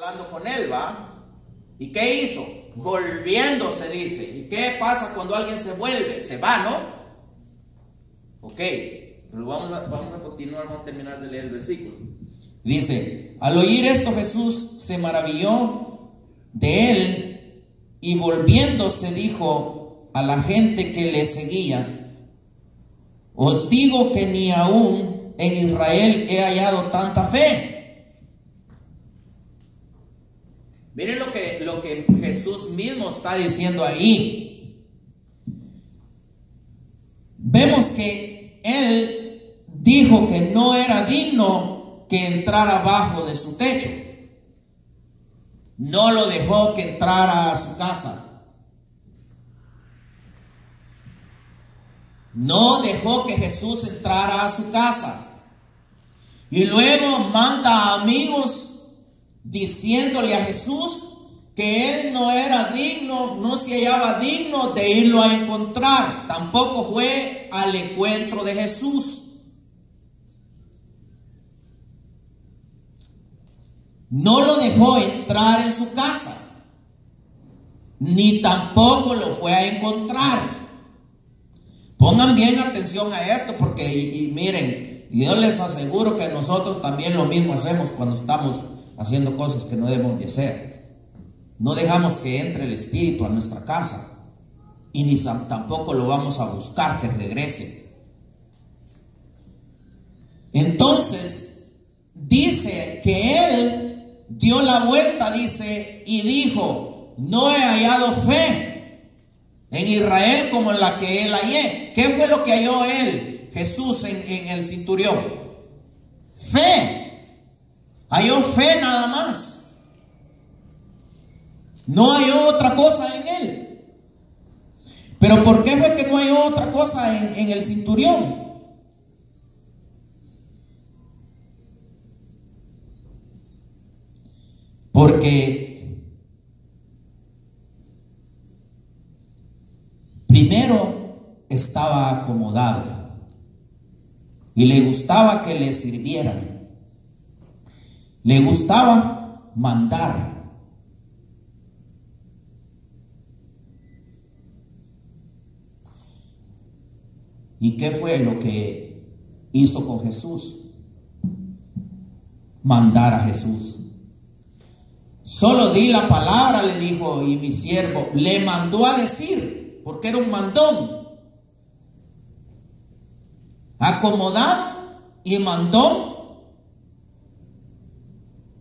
hablando con él, ¿va? ¿Y qué hizo? Volviéndose, dice. ¿Y qué pasa cuando alguien se vuelve? Se va, ¿no? Ok, pero vamos a continuar, vamos a terminar de leer el versículo. Dice: al oír esto, Jesús se maravilló de él y volviéndose dijo a la gente que le seguía: os digo que ni aún en Israel he hallado tanta fe. Miren lo que Jesús mismo está diciendo ahí. Vemos que él dijo que no era digno que entrara bajo de su techo. No lo dejó que entrara a su casa. No dejó que Jesús entrara a su casa. Y luego manda a amigos diciéndole a Jesús que él no era digno, no se hallaba digno de irlo a encontrar. Tampoco fue al encuentro de Jesús. No lo dejó entrar en su casa, ni tampoco lo fue a encontrar. Pongan bien atención a esto, porque y miren, yo les aseguro que nosotros también lo mismo hacemos cuando estamos haciendo cosas que no debemos de hacer. No dejamos que entre el Espíritu a nuestra casa, y ni tampoco lo vamos a buscar que regrese. Entonces dice que él dio la vuelta, dice, y dijo: no he hallado fe en Israel como la que él hallé. ¿Qué fue lo que halló él, Jesús, en el centurión? Fe. Halló fe nada más. No halló otra cosa en él. Pero ¿por qué fue que no halló otra cosa en el centurión? Porque primero estaba acomodado y le gustaba que le sirvieran. Le gustaba mandar. ¿Y qué fue lo que hizo con Jesús? Mandar a Jesús. Solo di la palabra, le dijo, y mi siervo. Le mandó a decir, porque era un mandón. Acomodado y mandó,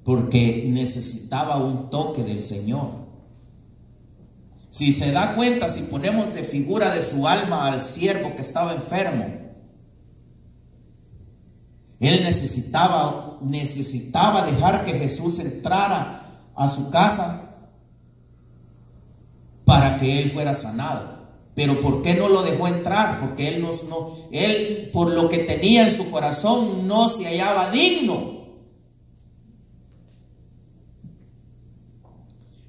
porque necesitaba un toque del Señor. Si se da cuenta, si ponemos de figura de su alma al siervo que estaba enfermo, él necesitaba dejar que Jesús entrara a su casa para que él fuera sanado. Pero ¿por qué no lo dejó entrar? Porque él por lo que tenía en su corazón no se hallaba digno.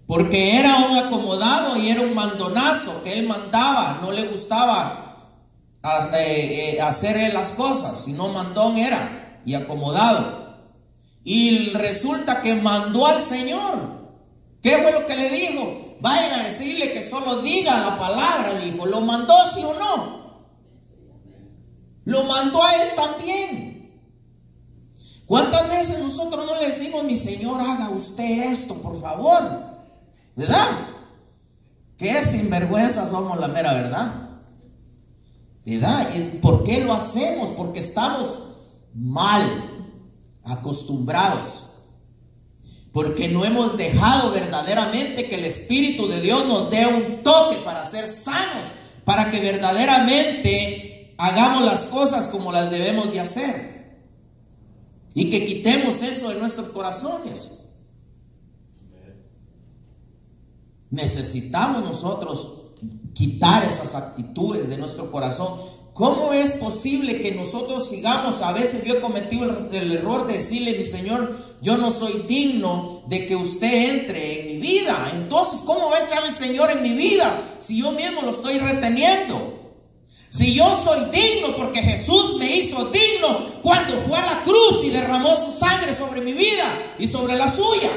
Porque era un acomodado y era un mandonazo que él mandaba. No le gustaba hacer él las cosas, sino mandón era y acomodado. Y resulta que mandó al Señor. ¿Qué fue lo que le dijo? Vayan a decirle que solo diga la palabra, dijo. ¿Lo mandó, sí o no? Lo mandó a él también. ¿Cuántas veces nosotros no le decimos: mi Señor, haga usted esto, por favor? ¿Verdad? Qué sinvergüenza somos, la mera verdad. ¿Verdad? ¿Y por qué lo hacemos? Porque estamos mal acostumbrados. Porque no hemos dejado verdaderamente que el Espíritu de Dios nos dé un toque para ser sanos, para que verdaderamente hagamos las cosas como las debemos de hacer, y que quitemos eso de nuestros corazones. Necesitamos nosotros quitar esas actitudes de nuestro corazón. ¿Cómo es posible que nosotros sigamos? A veces yo he cometido el error de decirle: mi Señor, yo no soy digno de que usted entre en mi vida. Entonces, ¿cómo va a entrar el Señor en mi vida si yo mismo lo estoy reteniendo? Si yo soy digno porque Jesús me hizo digno cuando fue a la cruz y derramó su sangre sobre mi vida y sobre la suya.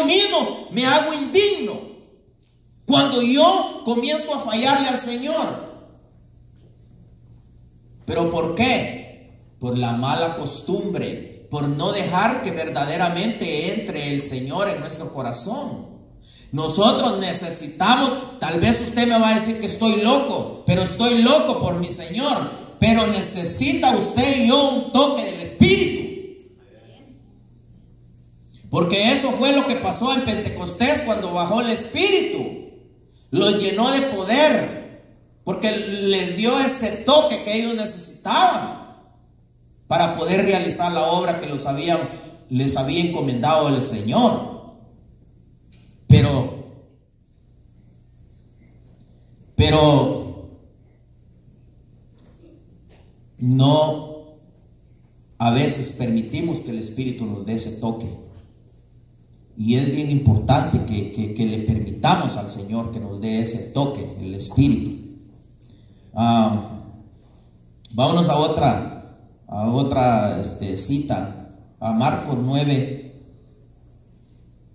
yo mismo me hago indigno cuando yo comienzo a fallarle al Señor. ¿Pero por qué? Por la mala costumbre, por no dejar que verdaderamente entre el Señor en nuestro corazón. Nosotros necesitamos, tal vez usted me va a decir que estoy loco, pero estoy loco por mi Señor. Pero necesita usted y yo un toque del Espíritu. Porque eso fue lo que pasó en Pentecostés cuando bajó el Espíritu. Los llenó de poder, porque les dio ese toque que ellos necesitaban para poder realizar la obra que les había encomendado el Señor. Pero no, a veces permitimos que el Espíritu nos dé ese toque. Y es bien importante que le permitamos al Señor que nos dé ese toque, el Espíritu. Vámonos a otra cita, a Marcos 9,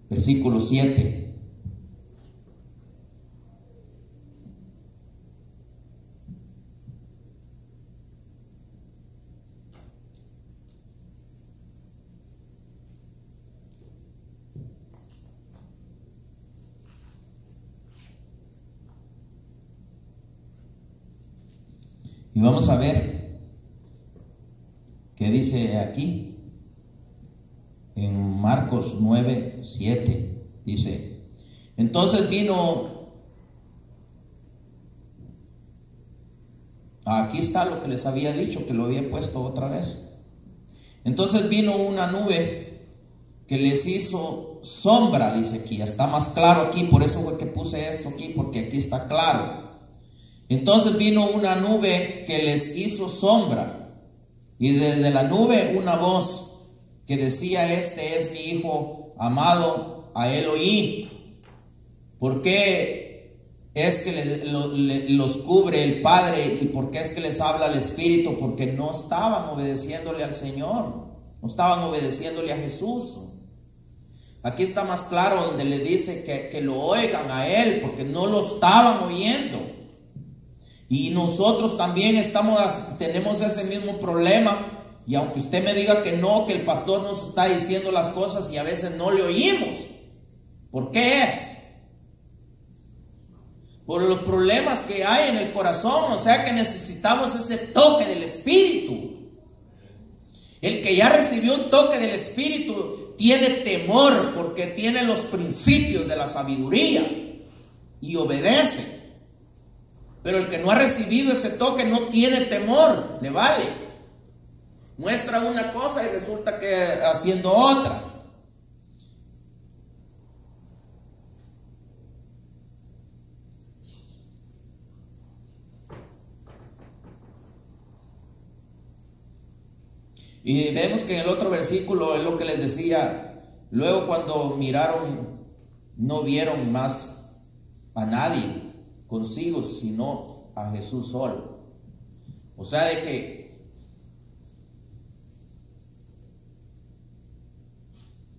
versículo 7. Y vamos a ver qué dice aquí en Marcos 9, 7. Dice: entonces vino, aquí está lo que les había dicho, que lo había puesto otra vez. Entonces vino una nube que les hizo sombra, dice aquí, está más claro aquí, por eso fue que puse esto aquí, porque aquí está claro. Entonces vino una nube que les hizo sombra, y desde la nube una voz que decía: este es mi Hijo amado, a él oí. ¿Por qué es que los cubre el Padre? ¿Y por qué es que les habla el Espíritu? Porque no estaban obedeciéndole al Señor, no estaban obedeciéndole a Jesús. Aquí está más claro donde le dice que lo oigan a Él, porque no lo estaban oyendo. Y nosotros también tenemos ese mismo problema. Y aunque usted me diga que no, que el pastor nos está diciendo las cosas y a veces no le oímos. ¿Por qué es? Por los problemas que hay en el corazón. O sea que necesitamos ese toque del Espíritu. El que ya recibió un toque del Espíritu tiene temor, porque tiene los principios de la sabiduría y obedece. Pero el que no ha recibido ese toque no tiene temor, le vale. Muestra una cosa y resulta que haciendo otra. Y vemos que en el otro versículo es lo que les decía. Luego cuando miraron, no vieron más a nadie consigo, sino a Jesús solo. O sea, de que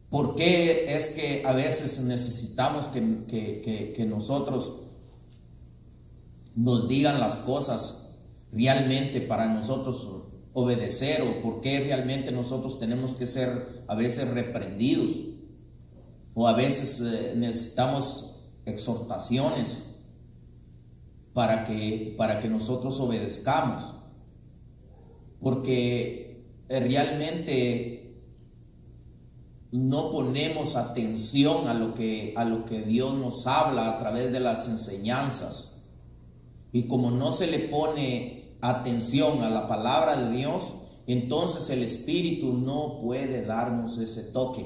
¿por qué es que a veces necesitamos que nosotros nos digan las cosas realmente para nosotros obedecer? ¿O por qué realmente nosotros tenemos que ser a veces reprendidos? O a veces necesitamos exhortaciones para que nosotros obedezcamos, porque realmente no ponemos atención a lo que Dios nos habla a través de las enseñanzas. Y como no se le pone atención a la palabra de Dios, entonces el Espíritu no puede darnos ese toque.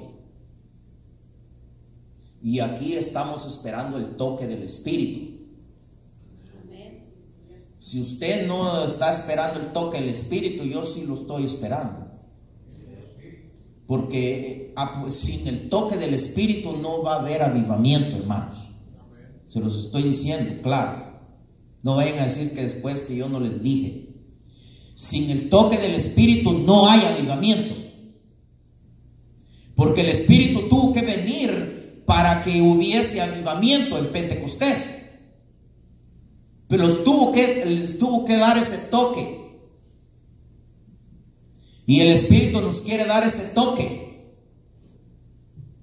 Y aquí estamos esperando el toque del Espíritu. Si usted no está esperando el toque del Espíritu, yo sí lo estoy esperando. Porque sin el toque del Espíritu no va a haber avivamiento, hermanos. Se los estoy diciendo, claro. No vayan a decir que después que yo no les dije. Sin el toque del Espíritu no hay avivamiento. Porque el Espíritu tuvo que venir para que hubiese avivamiento en Pentecostés. Pero les tuvo que dar ese toque. Y el Espíritu nos quiere dar ese toque.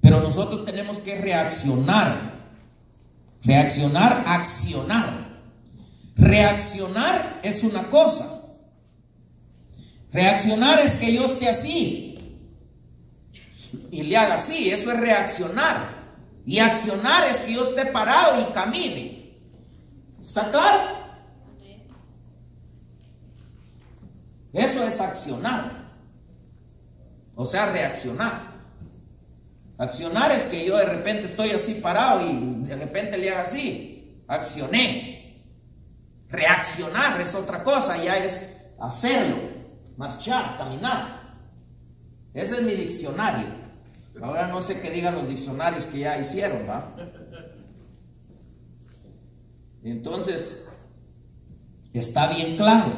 Pero nosotros tenemos que reaccionar. Reaccionar, accionar. Reaccionar es una cosa. Reaccionar es que yo esté así y le haga así. Eso es reaccionar. Y accionar es que yo esté parado y camine. ¿Está claro? Eso es accionar. O sea, reaccionar. Accionar es que yo de repente estoy así parado y de repente le haga así. Accioné. Reaccionar es otra cosa, ya es hacerlo, marchar, caminar. Ese es mi diccionario. Ahora no sé qué digan los diccionarios que ya hicieron, ¿va? Entonces, está bien claro.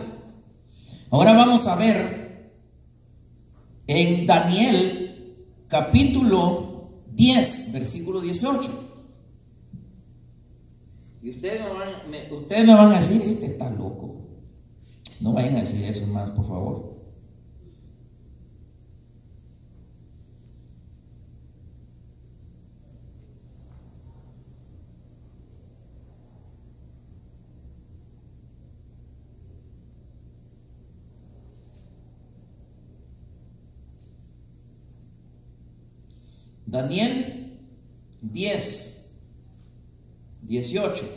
Ahora vamos a ver en Daniel capítulo 10, versículo 18. Y ustedes me van a decir, este está loco. No vayan a decir eso más, por favor. Daniel 10, 18.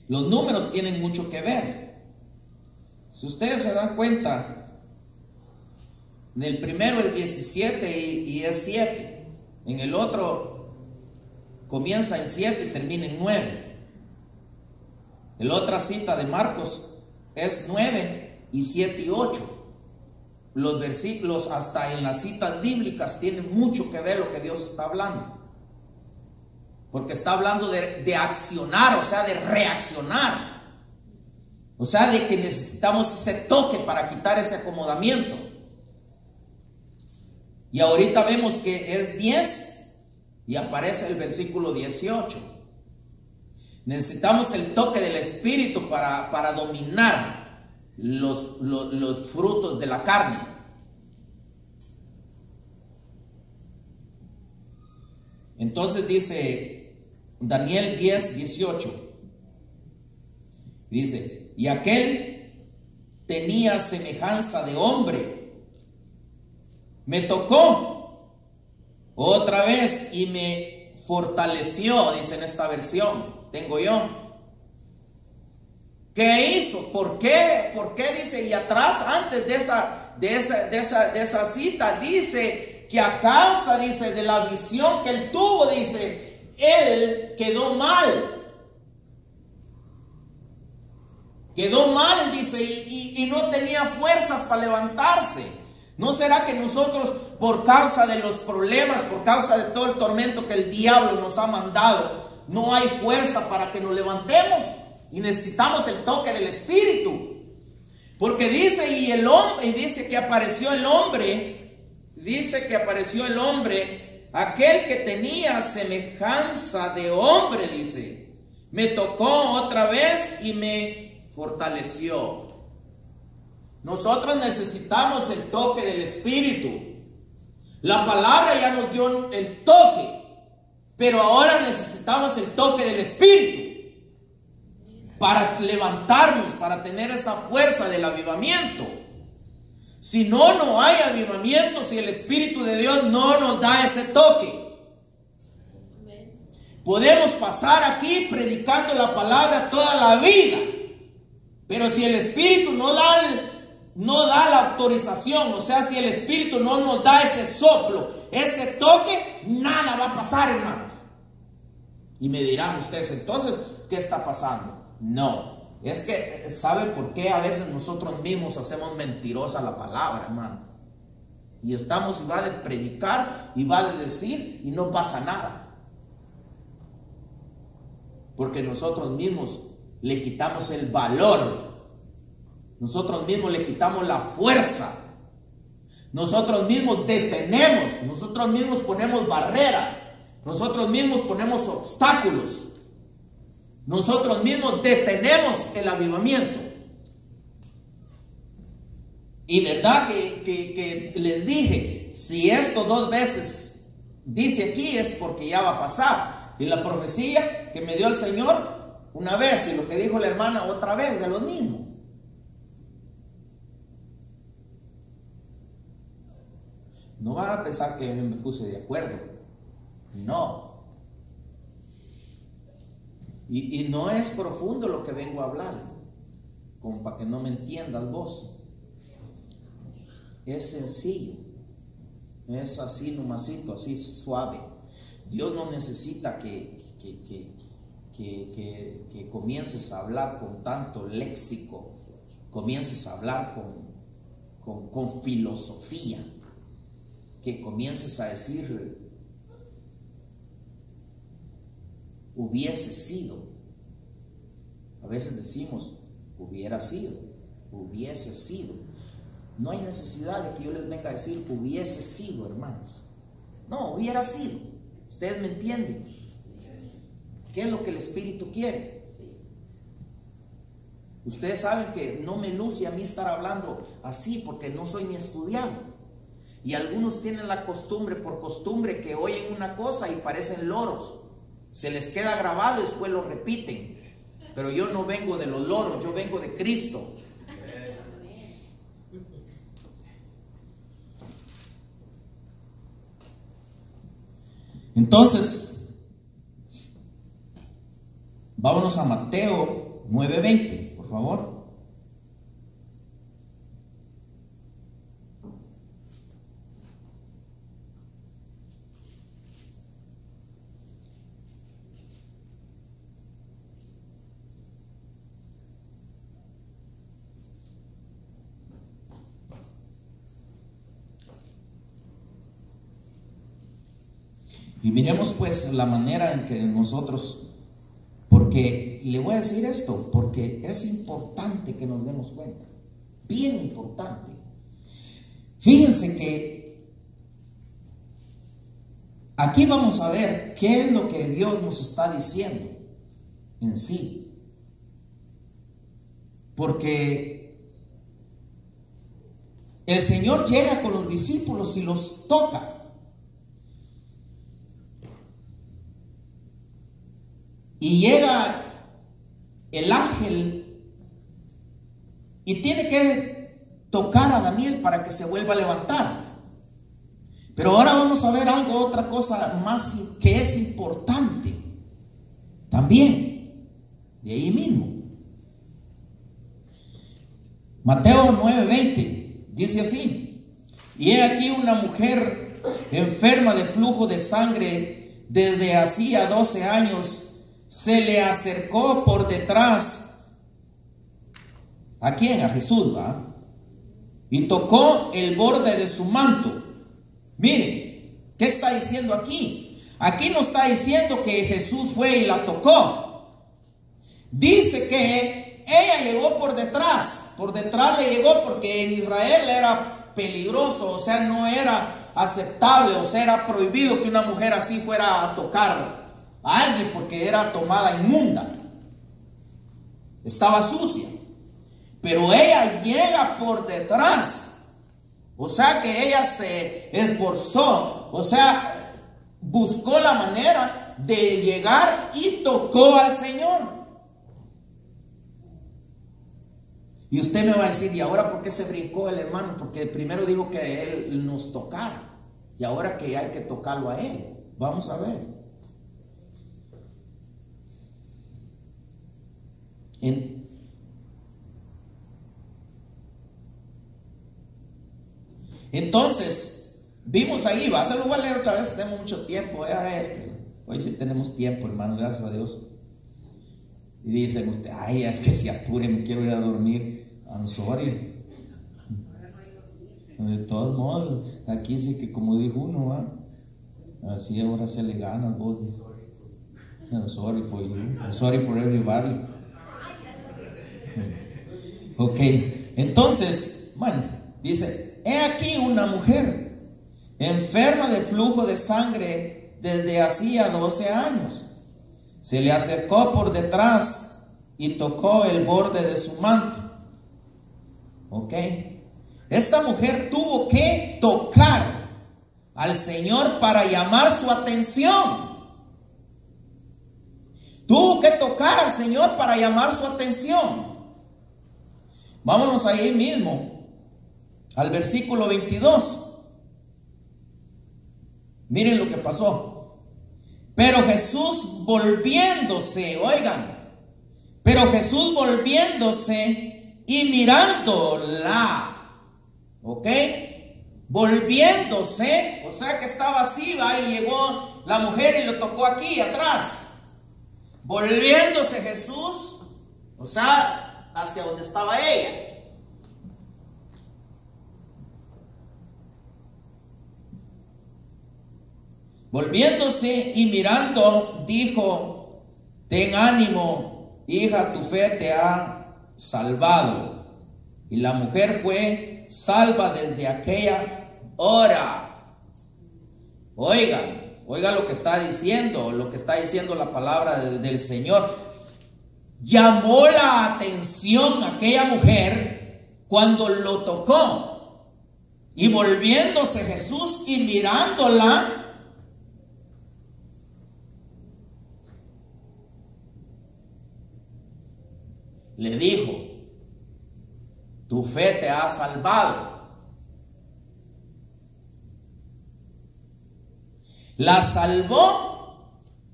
Los números tienen mucho que ver. Si ustedes se dan cuenta, en el primero es 17 y es 7. En el otro comienza en 7 y termina en 9. En la otra cita de Marcos es 9 y 7 y 8. Los versículos hasta en las citas bíblicas tienen mucho que ver lo que Dios está hablando. Porque está hablando de accionar, o sea, de reaccionar. O sea, de que necesitamos ese toque para quitar ese acomodamiento. Y ahorita vemos que es 10 y aparece el versículo 18. Necesitamos el toque del Espíritu para dominar los frutos de la carne. Entonces dice Daniel 10, 18. Dice, y aquel tenía semejanza de hombre. Me tocó otra vez y me fortaleció, dice en esta versión, tengo yo. ¿Qué hizo? ¿Por qué? ¿Por qué? Dice, y atrás, antes de esa cita, dice que a causa, dice, de la visión que él tuvo, dice, él quedó mal. Quedó mal, dice, y no tenía fuerzas para levantarse. ¿No será que nosotros, por causa de los problemas, por causa de todo el tormento que el diablo nos ha mandado, no hay fuerza para que nos levantemos? Y necesitamos el toque del Espíritu. Porque dice, y dice que apareció el hombre, aquel que tenía semejanza de hombre, dice, me tocó otra vez y me fortaleció. Nosotros necesitamos el toque del Espíritu. La palabra ya nos dio el toque, pero ahora necesitamos el toque del Espíritu para levantarnos, para tener esa fuerza del avivamiento. Si no, no hay avivamiento, si el Espíritu de Dios no nos da ese toque. Podemos pasar aquí predicando la palabra toda la vida, pero si el Espíritu no da la autorización, o sea, si el Espíritu no nos da ese soplo, ese toque, nada va a pasar, hermanos. Y me dirán ustedes, entonces, ¿qué está pasando? No, es que, ¿sabe por qué a veces nosotros mismos hacemos mentirosa la palabra, hermano? Y estamos, y va de predicar, y va de decir, y no pasa nada. Porque nosotros mismos le quitamos el valor. Nosotros mismos le quitamos la fuerza. Nosotros mismos detenemos, nosotros mismos ponemos barrera, nosotros mismos ponemos obstáculos, nosotros mismos detenemos el avivamiento. Y verdad que les dije, si esto 2 veces dice aquí es porque ya va a pasar. Y la profecía que me dio el Señor una vez y lo que dijo la hermana otra vez de lo mismo. No van a pensar que me puse de acuerdo. No. Y no es profundo lo que vengo a hablar, como para que no me entiendas vos. Es sencillo, es así nomasito, así suave. Dios no necesita que comiences a hablar con tanto léxico, comiences a hablar con filosofía, que comiences a decir hubiese sido. A veces decimos hubiera sido, hubiese sido. No hay necesidad de que yo les venga a decir hubiese sido, hermanos. No, hubiera sido. Ustedes me entienden. ¿Qué es lo que el Espíritu quiere? Ustedes saben que no me luce a mí estar hablando así porque no soy ni estudiado. Y algunos tienen la costumbre, por costumbre, que oyen una cosa y parecen loros. Se les queda grabado y después lo repiten. Pero yo no vengo de los loros, yo vengo de Cristo. Entonces, vámonos a Mateo 9:20, por favor. Y miremos pues la manera en que nosotros, porque le voy a decir esto, porque es importante que nos demos cuenta, bien importante. Fíjense que aquí vamos a ver qué es lo que Dios nos está diciendo en sí. Porque el Señor llega con los discípulos y los toca. Y llega el ángel y tiene que tocar a Daniel para que se vuelva a levantar. Pero ahora vamos a ver algo, otra cosa más que es importante también, de ahí mismo. Mateo 9:20 dice así: y he aquí una mujer enferma de flujo de sangre desde hacía 12 años, se le acercó por detrás. ¿A quién? A Jesús, ¿va? Y tocó el borde de su manto. Miren, ¿qué está diciendo aquí? Aquí no está diciendo que Jesús fue y la tocó. Dice que ella llegó por detrás. Por detrás le llegó porque en Israel era peligroso, o sea, no era aceptable, o sea, era prohibido que una mujer así fuera a tocar a alguien porque era tomada inmunda, estaba sucia. Pero ella llega por detrás, o sea que ella se esforzó, o sea, buscó la manera de llegar y tocó al Señor. Y usted me va a decir: ¿y ahora por qué se brincó el hermano? Porque primero dijo que Él nos tocara, y ahora que hay que tocarlo a Él. Vamos a ver. Entonces, vimos ahí, se lo voy a leer otra vez, que tenemos mucho tiempo. Hoy sí tenemos tiempo, hermano, gracias a Dios. Y dicen usted: ay, es que se apure, me quiero ir a dormir. I'm sorry. De todos modos, aquí sí que, como dijo uno, ¿va? Así ahora se le ganas vos. I'm sorry for you, I'm sorry for everybody. Ok, entonces, bueno, Dice, he aquí una mujer enferma de flujo de sangre desde hacía 12 años. Se le acercó por detrás y tocó el borde de su manto. Ok. Esta mujer tuvo que tocar al Señor para llamar su atención. Tuvo que tocar al Señor para llamar su atención. Vámonos ahí mismo al versículo 22. Miren lo que pasó. Pero Jesús volviéndose, oigan, pero Jesús volviéndose y mirándola, ok, volviéndose, o sea que estaba así, va, y llegó la mujer y lo tocó aquí atrás. Volviéndose Jesús, o sea, hacia donde estaba ella. Volviéndose y mirando, dijo, ten ánimo, hija, tu fe te ha salvado. Y la mujer fue salva desde aquella hora. Oiga lo que está diciendo la palabra del Señor. Llamó la atención a aquella mujer cuando lo tocó. Y volviéndose Jesús y mirándola, le dijo, tu fe te ha salvado. La salvó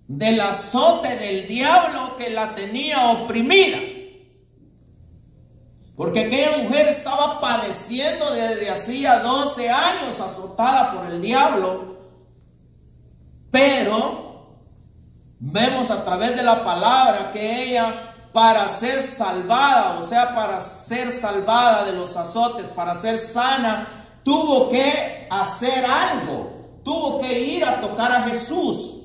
del azote del diablo que la tenía oprimida. Porque aquella mujer estaba padeciendo desde hacía 12 años, azotada por el diablo. Pero vemos a través de la palabra que ella, para ser salvada, o sea, para ser salvada de los azotes, para ser sana, tuvo que hacer algo. Tuvo que ir a tocar a Jesús.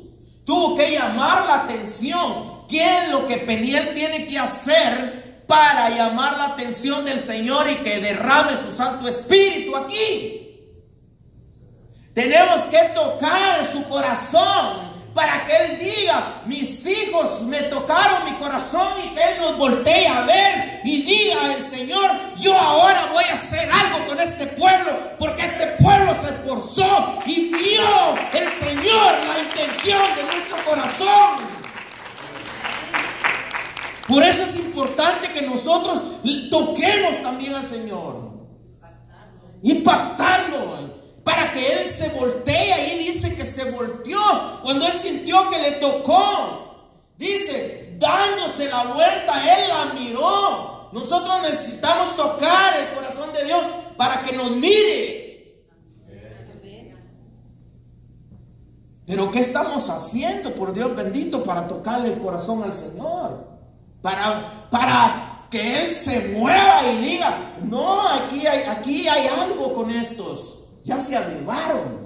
Tuvo que llamar la atención. ¿Qué es lo que Peniel tiene que hacer para llamar la atención del Señor y que derrame su Santo Espíritu aquí? Tenemos que tocar su corazón para que Él diga, mis hijos me tocaron mi corazón, y que Él nos voltee a ver y diga el Señor, yo ahora voy a hacer algo con este pueblo, porque este pueblo se esforzó y vio el Señor la intención de nuestro corazón. Por eso es importante que nosotros toquemos también al Señor, impactarlo, para que Él se voltee. Ahí dice que se volteó cuando Él sintió que le tocó. Dice, dándose la vuelta, Él la miró. Nosotros necesitamos tocar el corazón de Dios para que nos mire. Pero ¿qué estamos haciendo, por Dios bendito, para tocarle el corazón al Señor? Para que Él se mueva y diga, no, aquí hay algo con estos. Ya se avivaron.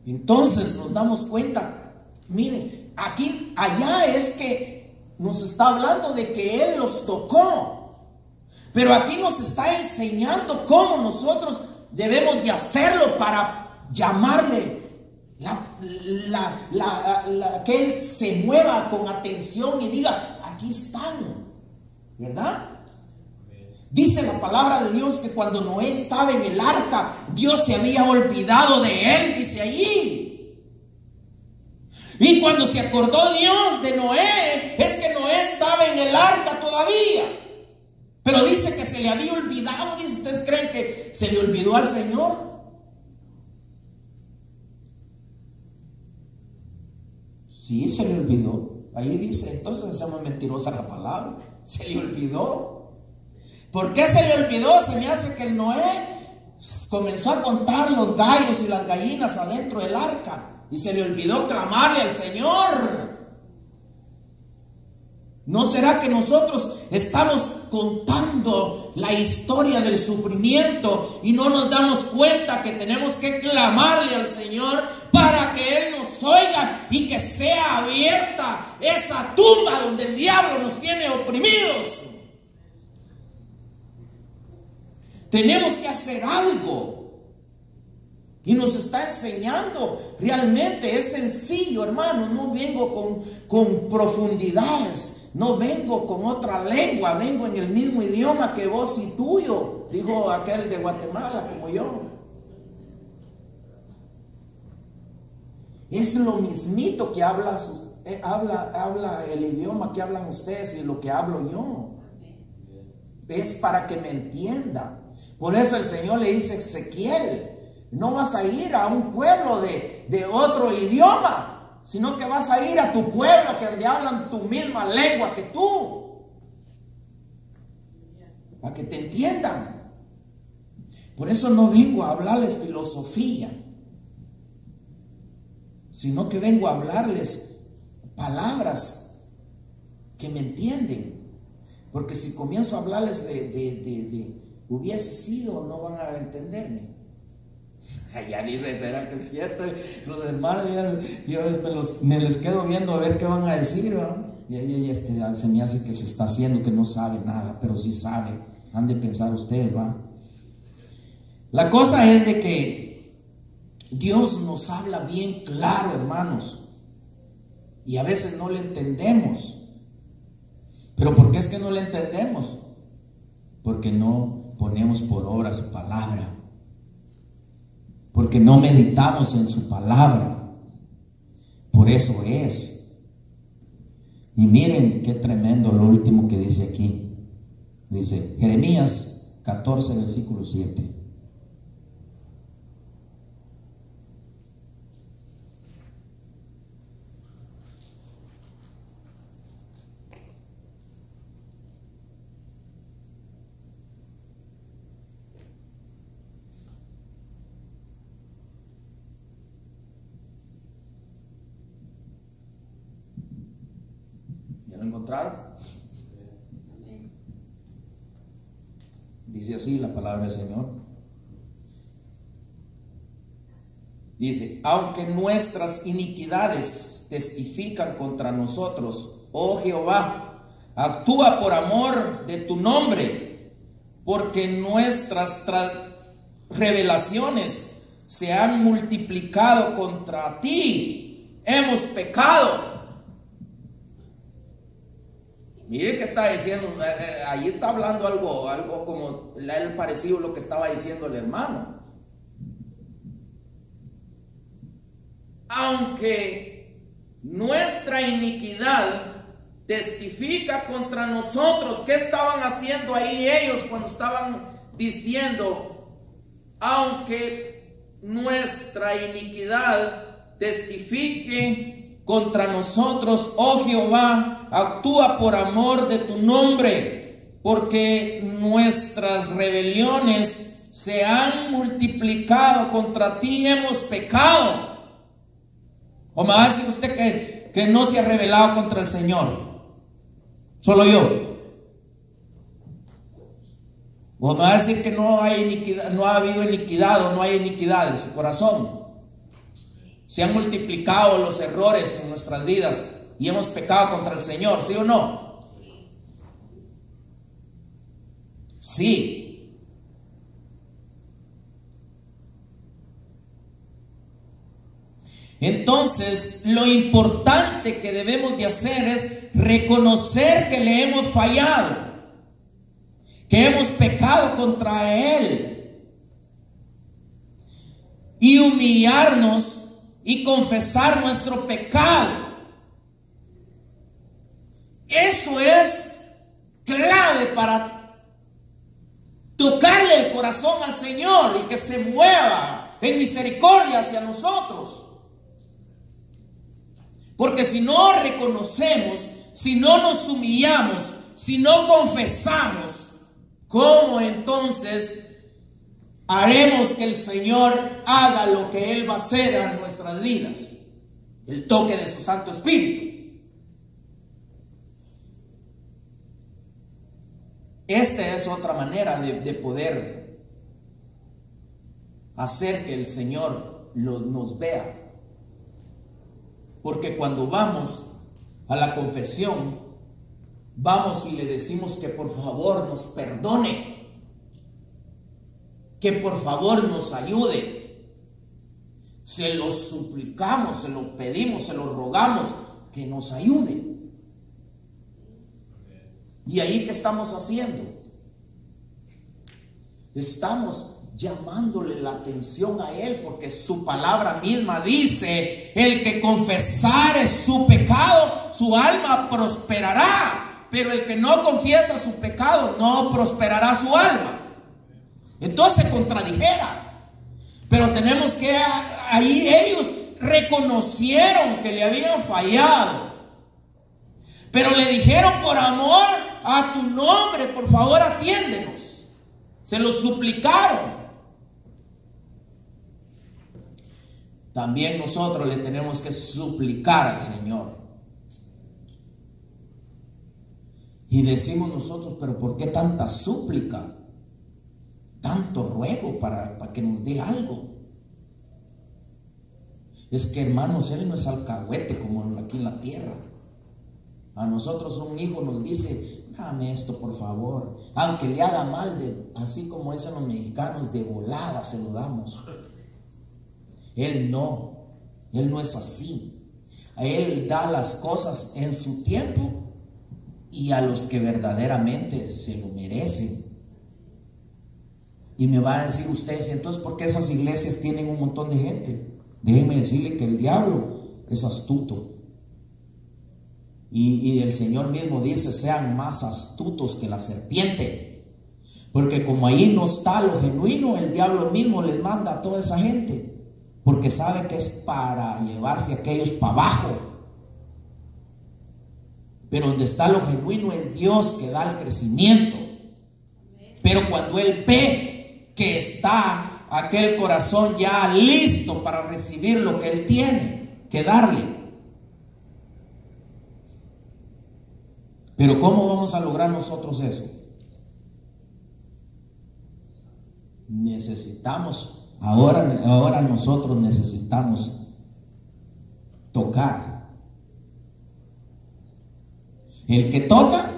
Entonces nos damos cuenta, miren, allá es que nos está hablando de que Él los tocó, pero aquí nos está enseñando cómo nosotros debemos de hacerlo para llamarle, que Él se mueva con atención y diga, aquí están, ¿verdad? Dice la palabra de Dios que cuando Noé estaba en el arca, Dios se había olvidado de él, dice allí. Y cuando se acordó Dios de Noé, es que Noé estaba en el arca todavía. Pero dice que se le había olvidado. Dice, ¿ustedes creen que se le olvidó al Señor? Sí, se le olvidó. Ahí dice, entonces es muy mentirosa la palabra. Se le olvidó. ¿Por qué se le olvidó? Se me hace que el Noé comenzó a contar los gallos y las gallinas adentro del arca y se le olvidó clamarle al Señor. ¿No será que nosotros estamos contando la historia del sufrimiento y no nos damos cuenta que tenemos que clamarle al Señor para que Él nos oiga y que sea abierta esa tumba donde el diablo nos tiene oprimidos? Tenemos que hacer algo. Y nos está enseñando. Realmente es sencillo, hermano. No vengo con profundidades. No vengo con otra lengua. Vengo en el mismo idioma que vos y tuyo, dijo aquel de Guatemala como yo. Es lo mismito que habla el idioma que hablan ustedes y lo que hablo yo. Es para que me entiendan. Por eso el Señor le dice a Ezequiel: no vas a ir a un pueblo de otro idioma, sino que vas a ir a tu pueblo que donde hablan tu misma lengua que tú, para que te entiendan. Por eso no vengo a hablarles filosofía, sino que vengo a hablarles palabras que me entienden. Porque si comienzo a hablarles de hubiese sido, no van a entenderme. Ya dicen, ¿será que es cierto? Los hermanos, yo me les quedo viendo a ver qué van a decir, ¿no? Y se me hace que se está haciendo que no sabe nada, pero sí sabe. Han de pensar ustedes, ¿va? La cosa es de que Dios nos habla bien claro, hermanos, y a veces no le entendemos. ¿Pero por qué es que no le entendemos? Porque no ponemos por obra su palabra, porque no meditamos en su palabra. Por eso es. Y miren qué tremendo lo último que dice aquí. Dice Jeremías 14, versículo 7. ¿Lo encontraron? Dice así la palabra del Señor. Dice: aunque nuestras iniquidades testifican contra nosotros, oh Jehová, actúa por amor de tu nombre, porque nuestras revelaciones se han multiplicado contra ti, hemos pecado. Mire que está diciendo, ahí está hablando algo como el parecido a lo que estaba diciendo el hermano. Aunque nuestra iniquidad testifica contra nosotros. ¿Qué estaban haciendo ahí ellos cuando estaban diciendo: aunque nuestra iniquidad testifique contra nosotros, oh Jehová, actúa por amor de tu nombre, porque nuestras rebeliones se han multiplicado contra ti, hemos pecado? ¿O me va a decir usted que no se ha rebelado contra el Señor? Solo yo. ¿O me va a decir que no hay iniquidad, no ha habido iniquidad o no hay iniquidad en su corazón? Se han multiplicado los errores en nuestras vidas y hemos pecado contra el Señor, ¿sí o no? Sí. Entonces, lo importante que debemos de hacer es reconocer que le hemos fallado, que hemos pecado contra Él, y humillarnos y confesar nuestro pecado. Eso es clave para tocarle el corazón al Señor y que se mueva en misericordia hacia nosotros. Porque si no reconocemos, si no nos humillamos, si no confesamos, ¿cómo entonces haremos que el Señor haga lo que Él va a hacer en nuestras vidas? El toque de su Santo Espíritu. Esta es otra manera de poder hacer que el Señor nos vea. Porque cuando vamos a la confesión, vamos y le decimos que por favor nos perdone. que por favor nos ayude. Se lo suplicamos, se lo pedimos, se lo rogamos, que nos ayude. ¿Y ahí qué estamos haciendo? Estamos llamándole la atención a Él, porque su palabra misma dice: el que confesare su pecado, su alma prosperará, pero el que no confiesa su pecado, no prosperará su alma. Entonces contradijera. Pero tenemos que, ahí ellos reconocieron que le habían fallado, pero le dijeron: por amor a tu nombre, por favor atiéndenos. Se lo suplicaron. También nosotros le tenemos que suplicar al Señor. Y decimos nosotros: pero ¿por qué tanta súplica? Tanto ruego para que nos dé algo. Es que, hermanos, Él no es alcahuete como aquí en la tierra. A nosotros un hijo nos dice: dame esto por favor, aunque le haga mal, así como dicen los mexicanos, de volada se lo damos. Él no es así. Él da las cosas en su tiempo y a los que verdaderamente se lo merecen. Y me va a decir usted: entonces, ¿por qué esas iglesias tienen un montón de gente? Déjenme decirle que el diablo es astuto. Y el Señor mismo dice: sean más astutos que la serpiente. Porque como ahí no está lo genuino, el diablo mismo les manda a toda esa gente, porque sabe que es para llevarse a aquellos para abajo. Pero donde está lo genuino es Dios, que da el crecimiento. Pero cuando Él ve que está aquel corazón ya listo para recibir lo que Él tiene que darle. Pero ¿cómo vamos a lograr nosotros eso? Necesitamos, ahora nosotros necesitamos tocar. El que toca,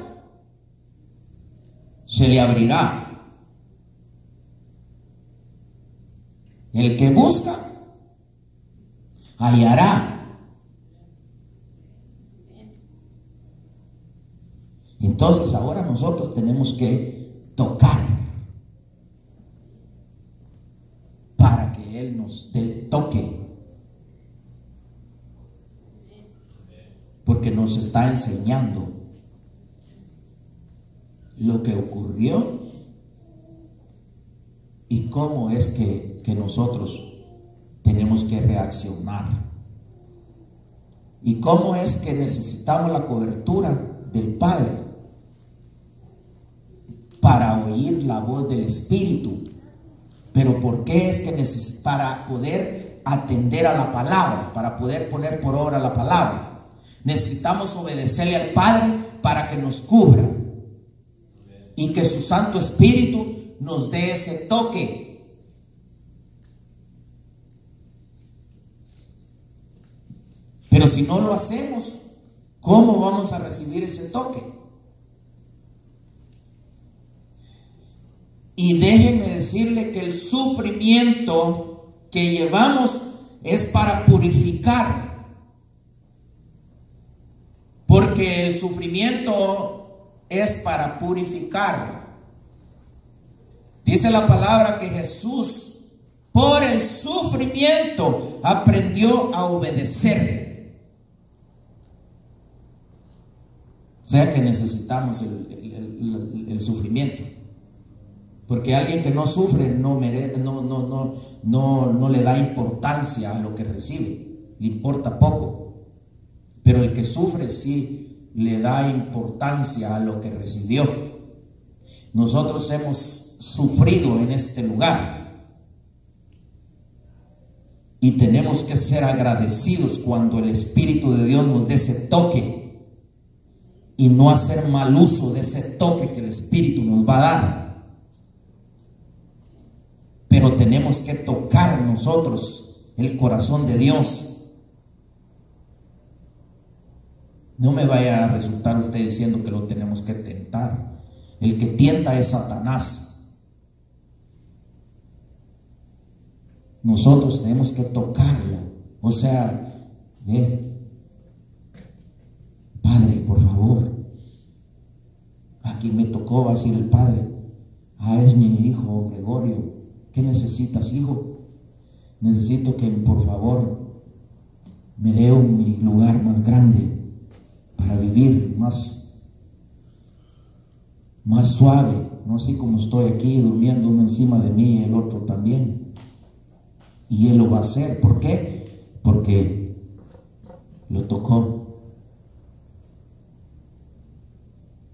se le abrirá. El que busca, hallará. Entonces ahora nosotros tenemos que tocar para que Él nos dé el toque, porque nos está enseñando lo que ocurrió y cómo es que nosotros tenemos que reaccionar, y cómo es que necesitamos la cobertura del Padre para oír la voz del Espíritu. Pero ¿por qué es que para poder atender a la palabra, para poder poner por obra la palabra, necesitamos obedecerle al Padre para que nos cubra y que su Santo Espíritu nos dé ese toque? Pero si no lo hacemos, ¿cómo vamos a recibir ese toque? Y déjenme decirle que el sufrimiento que llevamos es para purificar, porque el sufrimiento es para purificar. Dice la palabra que Jesús, por el sufrimiento, aprendió a obedecer. O sea que necesitamos el sufrimiento. Porque alguien que no sufre no le da importancia a lo que recibe, le importa poco. Pero el que sufre sí le da importancia a lo que recibió. Nosotros hemos sufrido en este lugar y tenemos que ser agradecidos cuando el Espíritu de Dios nos dé ese toque, y no hacer mal uso de ese toque que el Espíritu nos va a dar. Pero tenemos que tocar nosotros el corazón de Dios. No me vaya a resultar usted diciendo que lo tenemos que tentar. El que tienta es Satanás. nosotros tenemos que tocarlo. O sea, Padre, por favor, aquí me tocó, va a decir el Padre, es mi hijo Gregorio, ¿qué necesitas, hijo? Necesito que por favor me dé un lugar más grande para vivir, más suave, no así como estoy aquí durmiendo uno encima de mí y el otro también. Y Él lo va a hacer. ¿Por qué? Porque lo tocó.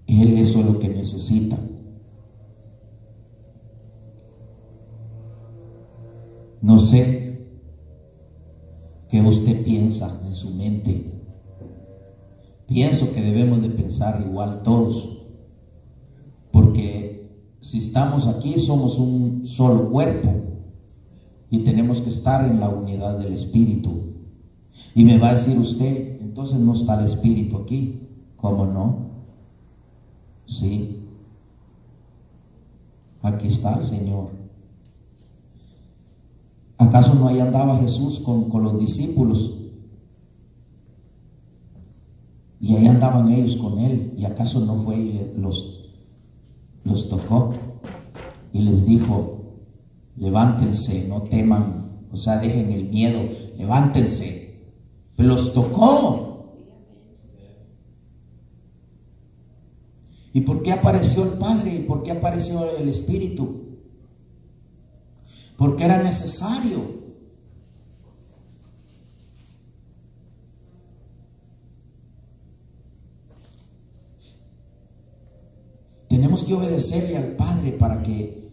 Él eso es lo que necesita. No sé qué usted piensa en su mente. Pienso que debemos de pensar igual todos, porque si estamos aquí somos un solo cuerpo y tenemos que estar en la unidad del Espíritu. Y me va a decir usted, entonces no está el Espíritu aquí. ¿Cómo no? Sí, aquí está el Señor. ¿Acaso no ahí andaba Jesús con los discípulos? Y ahí andaban ellos con Él. ¿Y acaso no fue y los tocó? Y les dijo, levántense, no teman. O sea, dejen el miedo, levántense. Pero los tocó. ¿Y por qué apareció el Padre? ¿Y por qué apareció el Espíritu? Porque era necesario. Tenemos que obedecerle al Padre para que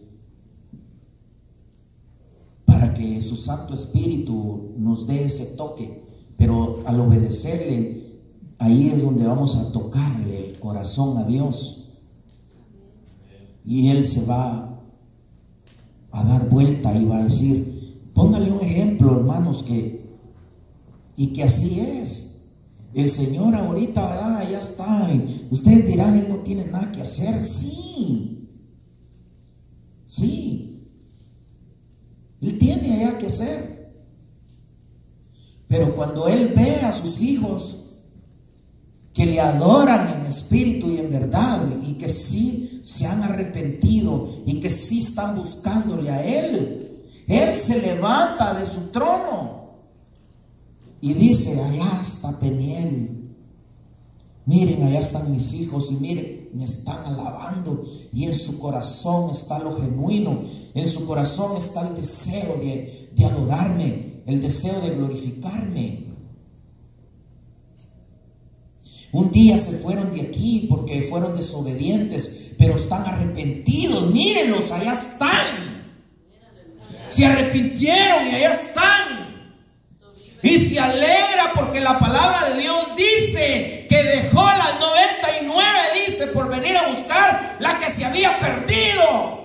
su Santo Espíritu nos dé ese toque. Pero al obedecerle, ahí es donde vamos a tocarle el corazón a Dios. Y Él se va a dar vuelta y va a decir, póngale un ejemplo, hermanos, que así es. El Señor ahorita, ¿verdad? Ya está. Ustedes dirán, Él no tiene nada que hacer. Sí. Él tiene allá que hacer. Pero cuando Él ve a sus hijos que le adoran en espíritu y en verdad, y que sí se han arrepentido y que sí están buscándole a Él, Él se levanta de su trono y dice, allá está Peniel, miren, allá están mis hijos y miren, me están alabando, y en su corazón está lo genuino, en su corazón está el deseo de adorarme, el deseo de glorificarme. Un día se fueron de aquí porque fueron desobedientes, pero están arrepentidos. Mírenlos, allá están. Se arrepintieron y allá están. Y se alegra porque la palabra de Dios dice que dejó las 99, dice, por venir a buscar la que se había perdido.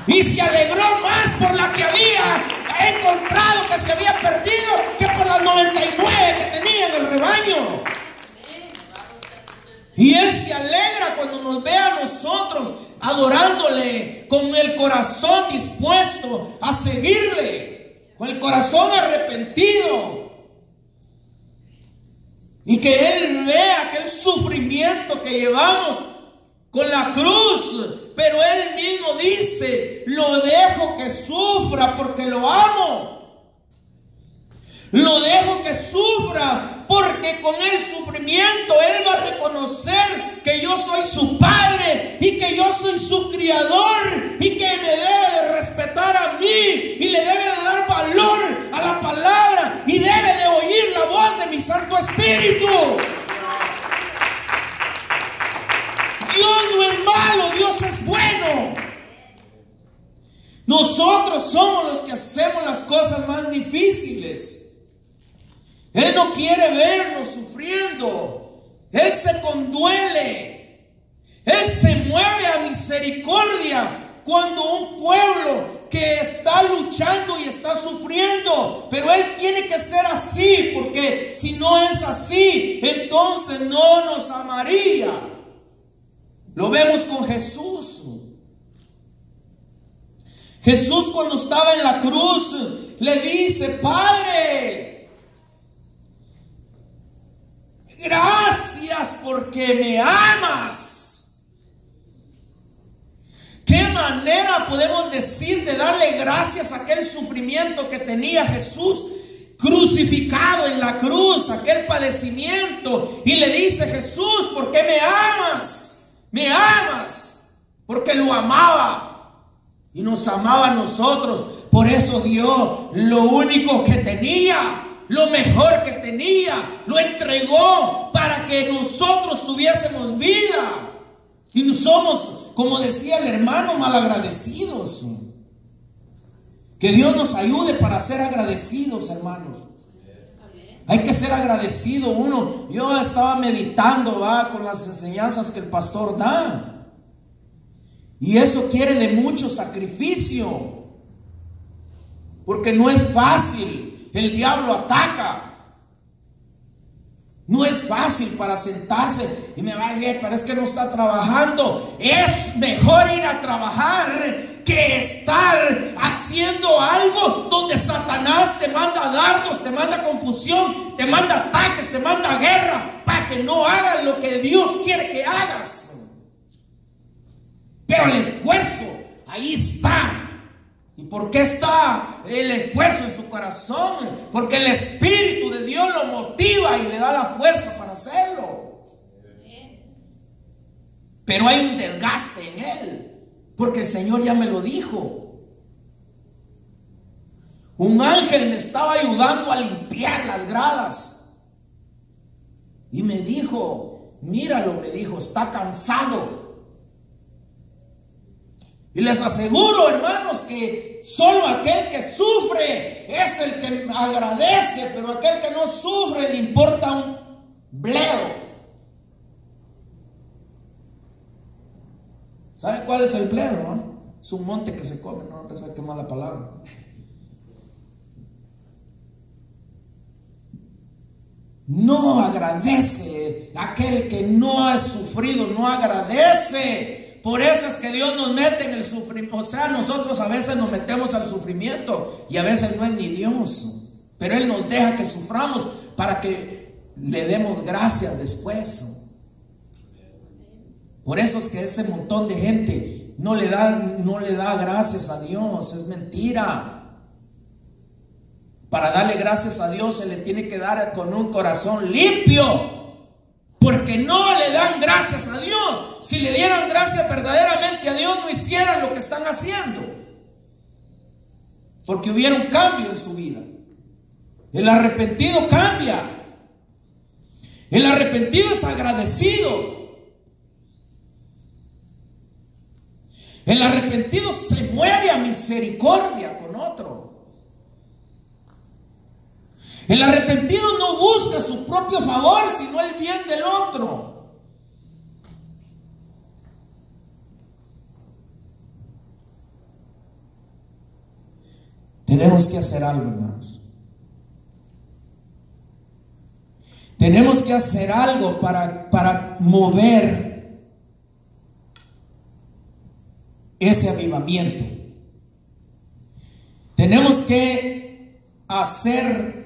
Y se alegró más por la que había encontrado, que se había perdido, que por las 99 que tenía en el rebaño. Y Él se alegra cuando nos ve a nosotros adorándole con el corazón dispuesto a seguirle, con el corazón arrepentido, y que Él vea aquel sufrimiento que llevamos con la cruz. Pero Él mismo dice, lo dejo que sufra porque lo amo. Lo dejo que sufra porque con el sufrimiento Él va a reconocer que yo soy su Padre y que yo soy su Criador, y que me debe de respetar a mí y le debe de dar valor a la palabra y debe de oír la voz de mi Santo Espíritu. Dios no es malo, Dios es bueno. Nosotros somos los que hacemos las cosas más difíciles. Él no quiere vernos sufriendo. Él se conduele. Él se mueve a misericordia cuando un pueblo que está luchando y está sufriendo. Pero Él tiene que ser así, porque si no es así, entonces no nos amaría. Lo vemos con Jesús. Jesús, cuando estaba en la cruz, le dice: Padre, gracias porque me amas. ¿Qué manera podemos decir de darle gracias a aquel sufrimiento que tenía Jesús crucificado en la cruz, aquel padecimiento? Y le dice: Jesús, ¿por qué me amas? Me amas, porque lo amaba y nos amaba a nosotros. Por eso dio lo único que tenía, lo mejor que tenía, lo entregó para que nosotros tuviésemos vida. Y no somos, como decía el hermano, malagradecidos. Que Dios nos ayude para ser agradecidos, hermanos. Hay que ser agradecido uno. Yo estaba meditando con las enseñanzas que el pastor da. Y eso quiere de mucho sacrificio. Porque no es fácil. El diablo ataca. No es fácil para sentarse y me va a decir: pero es que no está trabajando. Es mejor ir a trabajar que estar haciendo algo donde Satanás te manda dardos, te manda confusión, te manda ataques, te manda guerra, para que no hagas lo que Dios quiere que hagas. Pero el esfuerzo ahí está. ¿Y por qué está el esfuerzo en su corazón? Porque el Espíritu de Dios lo motiva y le da la fuerza para hacerlo. Pero hay un desgaste en él, porque el Señor ya me lo dijo. Un ángel me estaba ayudando a limpiar las gradas y me dijo: míralo, me dijo, está cansado. Y les aseguro, hermanos, que solo aquel que sufre es el que agradece, pero aquel que no sufre le importa un bledo. ¿Saben cuál es el bledo? ¿No? Es un monte que se come, no sé qué mala palabra. No agradece, aquel que no ha sufrido no agradece. Por eso es que Dios nos mete en el sufrimiento. O sea, nosotros a veces nos metemos al sufrimiento y a veces no es ni Dios, pero Él nos deja que suframos para que le demos gracias después. Por eso es que ese montón de gente no le da gracias a Dios. Es mentira. Para darle gracias a Dios se le tiene que dar con un corazón limpio. Porque no le dan gracias a Dios. Si le dieran gracias verdaderamente a Dios, no hicieran lo que están haciendo. Porque hubiera un cambio en su vida. El arrepentido cambia. El arrepentido es agradecido. El arrepentido se mueve a misericordia con otro. El arrepentido no busca su propio favor, sino el bien del otro. Tenemos que hacer algo, hermanos. Tenemos que hacer algo para mover ese avivamiento. Tenemos que hacer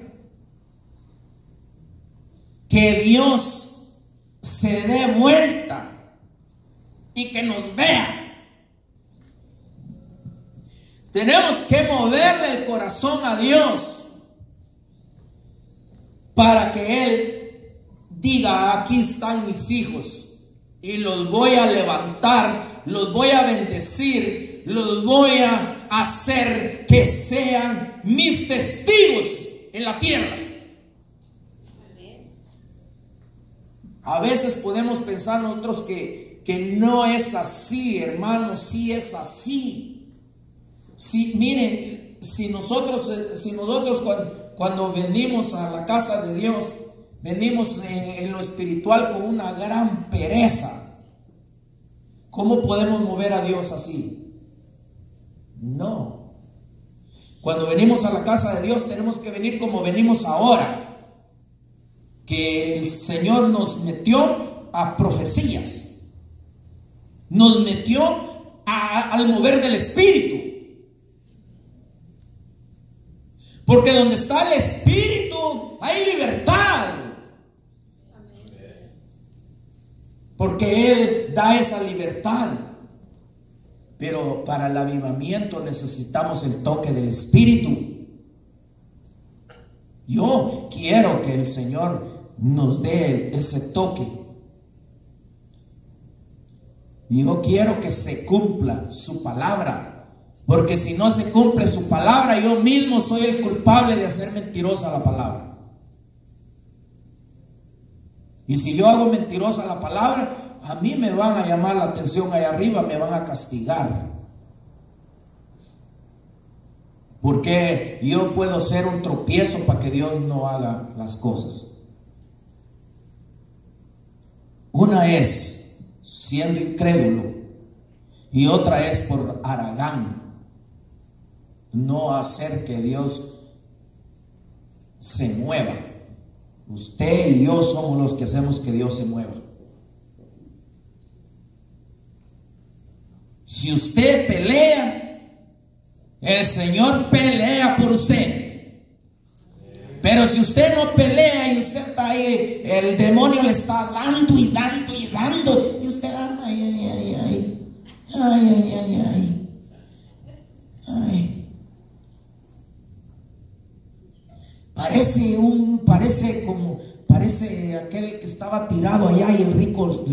que Dios se dé vuelta y que nos vea. Tenemos que moverle el corazón a Dios para que Él diga: aquí están mis hijos y los voy a levantar, los voy a bendecir, los voy a hacer que sean mis testigos en la tierra. A veces podemos pensar nosotros que no es así, hermanos. Sí es así. Sí, miren, si nosotros cuando venimos a la casa de Dios, venimos en lo espiritual con una gran pereza, ¿cómo podemos mover a Dios así? No. Cuando venimos a la casa de Dios tenemos que venir como venimos ahora, que el Señor nos metió a profecías, nos metió al mover del Espíritu. Porque donde está el Espíritu hay libertad. Porque Él da esa libertad. Pero para el avivamiento necesitamos el toque del Espíritu. Yo quiero que el Señor nos dé ese toque. Yo quiero que se cumpla su palabra. Porque si no se cumple su palabra, yo mismo soy el culpable de hacer mentirosa la palabra. Y si yo hago mentirosa la palabra, a mí me van a llamar la atención allá arriba, me van a castigar. Porque yo puedo ser un tropiezo para que Dios no haga las cosas. Una es siendo incrédulo y otra es por haragán. No hacer que Dios se mueva. Usted y yo somos los que hacemos que Dios se mueva. Si usted pelea, el Señor pelea por usted. Pero si usted no pelea y usted está ahí, el demonio le está dando y dando y dando, y usted anda, ay. Parece aquel que estaba tirado allá y el rico